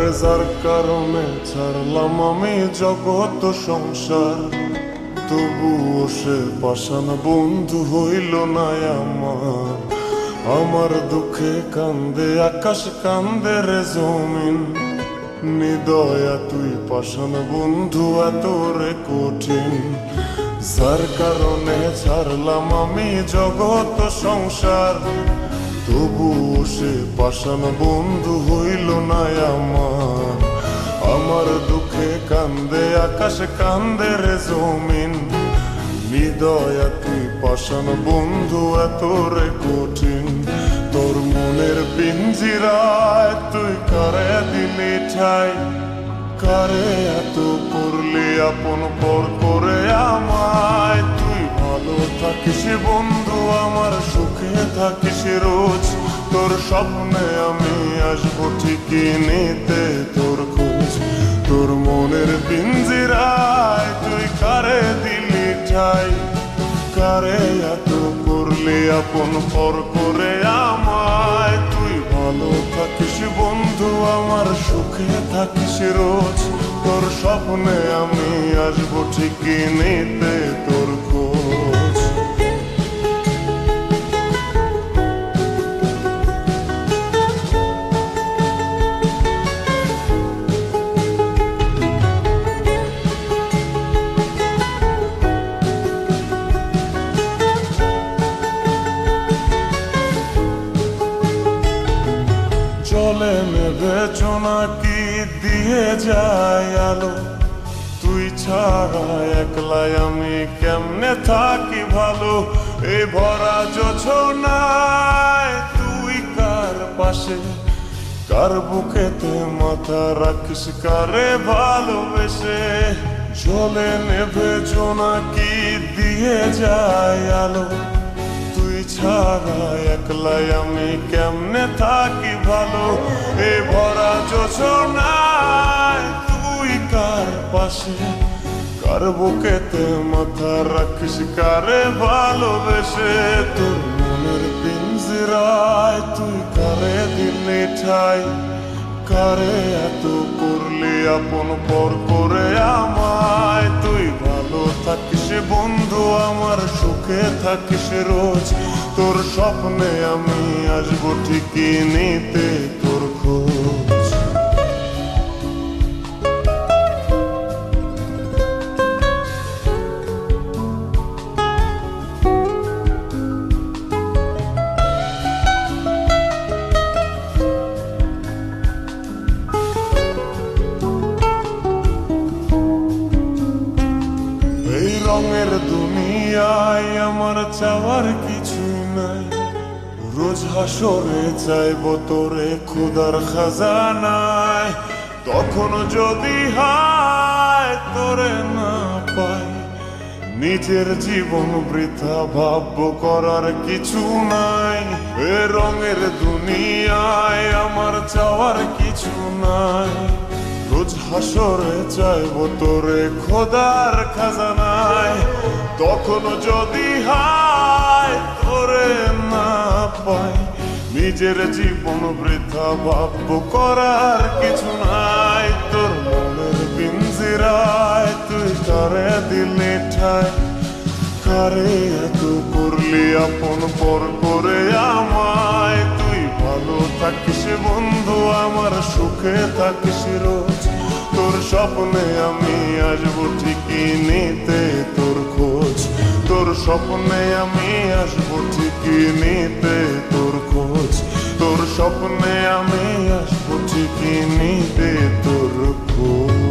আরে যার কারণে ছাড়লাম আমি জগৎ সংসার, তবুও সে পাষাণ বন্ধু হইল না আমার। আমার দুঃখে কান্দে আকাশ, কান্দে রে জমিন, নিদয়া তুই পাষাণ বন্ধু এত রে কঠিন। যার কারণে ছাড়লাম আমি জগৎ সংসার, তবুও সে পাষাণ বন্ধু হইল না আমার। আমার দুঃখে কান্দে আকাশ, কান্দে রে জমিন, নিদয়া তুই পাষাণ বন্ধু এত রে কঠিন। তোর মনের পিঞ্জিরায় তুই কারে দিলি ঠাই, কারে এত করলি আপন পর করে আমায়। তুই ভালো থাকিস বন্ধু আমার, সুখে থাকিস রোজ, তোর স্বপ্নে আমি আসবো ঠিকই নিতে তোর খোঁজ। তোর মনের পিঞ্জিরায় তুই কারে দিলি ঠাই, কারে এত করলি আপন পর করে আমায়। তুই ভালো থাকিস বন্ধু আমার, সুখে থাকিস রোজ, তোর স্বপ্নে আমি আসবো ঠিকই নিতে তোর খোঁজ। চলে নেবে নাকি দিয়ে যায় আলো, তুই ছাড়া একলাই আমি কেমনে থাকি ভালো। এই ভরা যোছনায় তুই কার পাশে, কার বুকেতে মাথা রাখিস কারে ভালোবেসে। চলে নেবে নাকি দিয়ে যায় আলো, তুই ছাড়া একলাই আমি কেমনে থাকি ভালো। এ ভরা যোছনায় তুই কার পাশে, কার বুকেতে মাথা রাখিস কারে ভালোবেসে। তোর মনের পিঞ্জিরায় তুই কারে দিলি ঠাই, কারে এত করলি আপন পর করে আমায়। তুই ভালো থাকিস বন্ধু আমার, সুখে থাকিস রোজ, তোর স্বপ্নে আমি আসবো ঠিকই নিতে তোর খোঁজ। রঙের দুনিয়ায় আমার চাওয়ার কিছুই নাই, রোজ হাসরে চাইব তোরে ক্ষুধার খাজানায়। তখন যদি হায় তোরে না পাই, নিজের জীবন বৃথা ভাববো করার কিছু নাই। এ রঙের দুনিয়ায় আমার চাওয়ার কিছু নাই, রোজ হাসরে চাইব তোরে খোদার খাজানায়। তখন যদি হায় তোরে না পাই, নিজের জীবন বৃথা ভাববো করার কিছু নাই। তোর মনের পিঞ্জিরায় তুই কারে দিলি ঠাই, কারে এত করলি আপন পর করে আমায়। তুই ভালো থাকিস বন্ধু আমার, সুখে থাকিস রোজ, তোর স্বপ্নে আমি আসবো ঠিকই নিতে তোর খোঁজ। তোর স্বপ্নে আমি আসবো ঠিকই নিতে তোর খোঁজ, তোর স্বপ্নে আমি আসবো ঠিকই নিতে তোর খোঁজ।